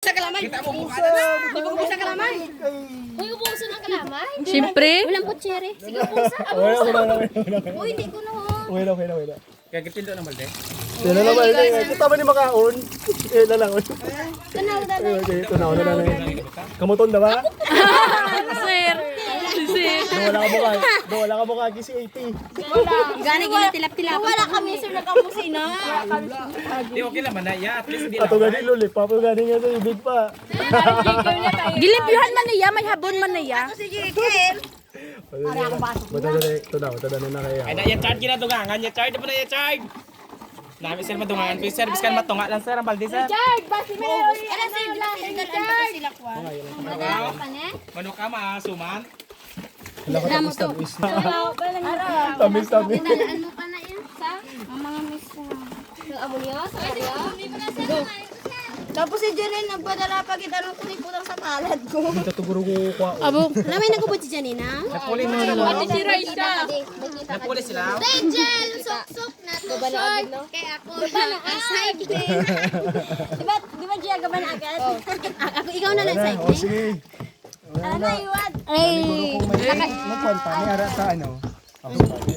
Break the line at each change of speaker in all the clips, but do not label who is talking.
Sa kalamay. Kita mo bukada na. Di ba ubos ang kalamay?
Uy, ubuso ng kalamay.
Siyempre.
Walang kutsere. Sige, ubusa. Uy, hindi ko na.
Wala.
Kaya kitildo ng balde.
Sino naman ito? Kita ba ni makaon? Lalangon.
Kanaw na na.
Okay, ito na na. Kamuton na ba?
Sir. Sir.
Wala ka mukha si 80.
Gani gina tilap-tilap. Wala kami sir nakamusina.
Di okay lang man na. Yeah, at least di
Ato
lang.
gani luli, papo gani nga sa ibig pa.
Gilibyuhan man niya, may habon man niya.
Sige, Kel.
Matadali na kaya.
Ay na ya charge gina dungangan. Ya charge po na ya charge. Nami sir madungangan. Please sir, biskan matunga lang sir ang balde sir.
Charge, basi may oy. Ano sila kwa?
Mano ka maasuman.
Wala ka tapos tamis. Tamis.
Ano pa na yan sa mga miss ko. Yung amonyo sa area. Tapos si Janine nagpadala pa kita ng kuniputang sa palad ko.
Dito tuguro ko kwa.
Abo.
Namin nagubot si Janine ha?
Napuli na.
Ate si Raisha.
Napuli sila.
Angel, sok-sok na to short. Kaya ako cycling. Diba Gia gaban agad? Ako ikaw na lang
O
cycling.
sige.
Ano iwad?
Ay.
Nagkwanta ni ara sa ano?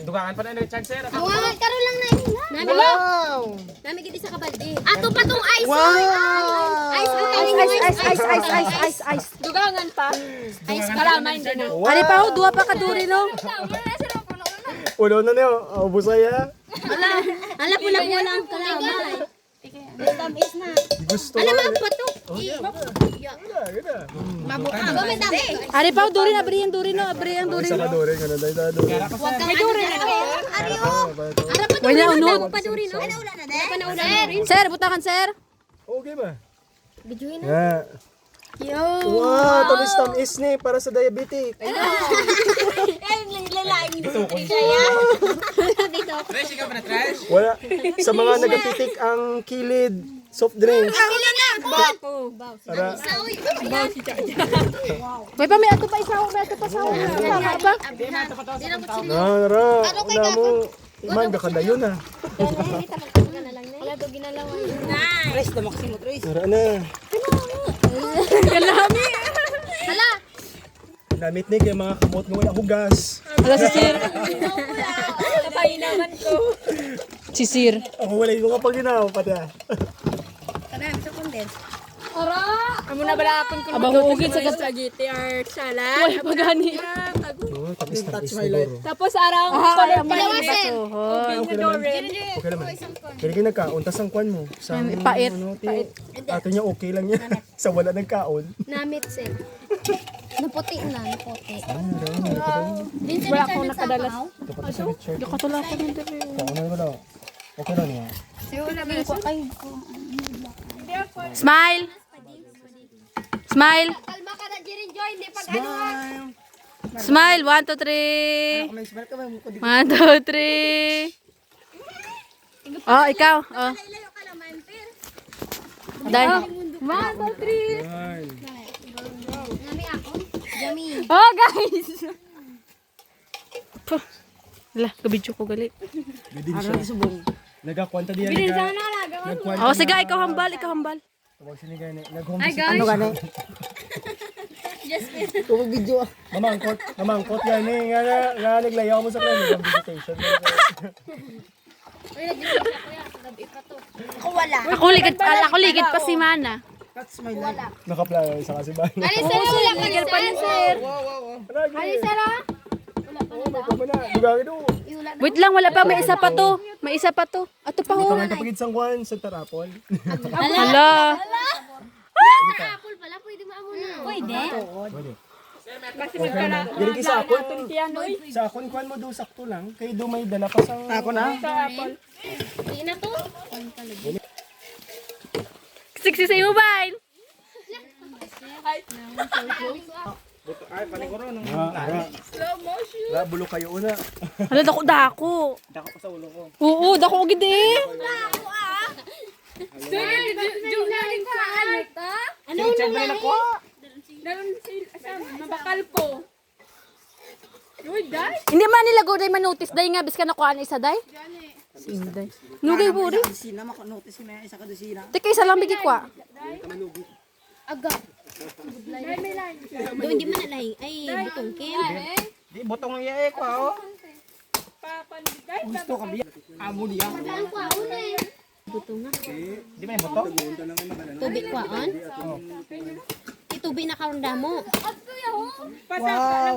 Dungangan pa na yung charge sir.
Awan, karo lang na yun.
Wow!
Nami giti sa kabalde. Ato pa tong ice.
Ice.
Dugangan pa.
Ice kalamay din.
Wow!
Ali pa ho, duwa pa kaduri no.
Ulo na niyo, busaya.
Ala pula po lang kalamay. Tamis na.
Gusto.
Alam mo pa to?
Ganda.
Mabuka. May dami.
Ali pa ho, duri na abri ang duri no, abri ang duri.
Isa ka dore, ganun tayo dore.
May duri na. Ariyo. Ara pa to.
Wala unod.
Pa duri no. Ano ulan na de? Pa na ulan na rin.
Sir, butakan sir.
Okay ba?
Bijuin na.
Yeah.
Yo.
Wow, tamis ni para sa diabetic.
Ay, lalaing dito. Kaya. Dito.
Trash, ikaw pa na trash.
Wala. Sa mga nagapitik ang kilid, soft drinks.
Ulan na.
Para
May pa may ato pa isaw, may ato pa saw. Tama ba?
nara, wala mo. Man, kakadayo na.
Wala to ginalawan.
Nara na.
Kalami.
Hala.
Namit ni kay mga kamot nga wala hugas.
Ala si sir. Si sir.
Ako wala ko kapag ginawa pati ah.
Amo na balapon ko
Aba huugit sa
spaghetti or salad.
Wala pa gani.
Oh, tamis highlight.
Tapos arang color pa
Dalawasin.
Okay naman. Pero kayo nagkaon, tas ang kwan mo. Sa
Pait.
Ato niya okay lang yan. Sa wala nagkaon.
Namit sir. Naputi na, naputi.
Wala akong nakadalas.
Ito pati sa shirt.
Katula ko din diri.
Ako na wala. Okay lang niya.
Smile. Smile.
Kalma ka na, Jirin Joy. Hindi pag ano ha.
Smile. 1, 2, 3. 1, 2, 3. Oh, ikaw. Oh.
Ilayo ka naman, Pir.
Dahil.
1, 2, 3.
Nami ako. Yummy.
Oh, guys. Puh. Lah, kabidyo ko gali.
Bidin siya. Nagakwanta diyan. Nagkwanta.
Oh, sige, ikaw hambal, ikaw hambal.
Tawag sila gani. Ano gani? Kung video. Mamangkot gani. Nga naglayaw mo sa kanya. Visitation.
Uy, nag-isip ako yan. Gabi pa to. Ako wala.
Ako ligid pa si Mana.
Nakaplano isa kasi ba?
Alis sir, wala pa ni sir.
Alis
Sara.
Dugangin do.
Wait lang, wala pa, may isa pa to. May isa pa to. Ato pa ho.
Kamay kapagid sang kwan sa tarapon.
Hala.
Apple pala, pwede maamo na. Pwede?
Okay na. Gani sa akon. Sa akon kwan mo do sakto lang. Kay do may dala pa sang ako na.
Hindi na to.
Siksi sa mobile.
Ay, paniguro nung
Slow motion. La bulo kayo una.
Hala, dako.
dako ko sa ulo ko.
Oo, dako gid eh.
Ano
Check mo na ko.
Daron sa mabakal ko. Uy, dai.
Hindi man nila go day manotice day nga bis ka nakuha na isa day. Sino day? Nugay buri.
Sina mako notice na isa ka dosina.
Teka isa lang bigi kwa.
Aga.
Dahil may line.
Doon di man nalahi. Ay, butong kin.
Di butong iya ko oh.
Papandigay.
Gusto ka biya. Amo diya.
Saan ko ako na eh. Butong nga.
Di may butong.
Tubig ko on. Itubig na karon damo.
Pasaka.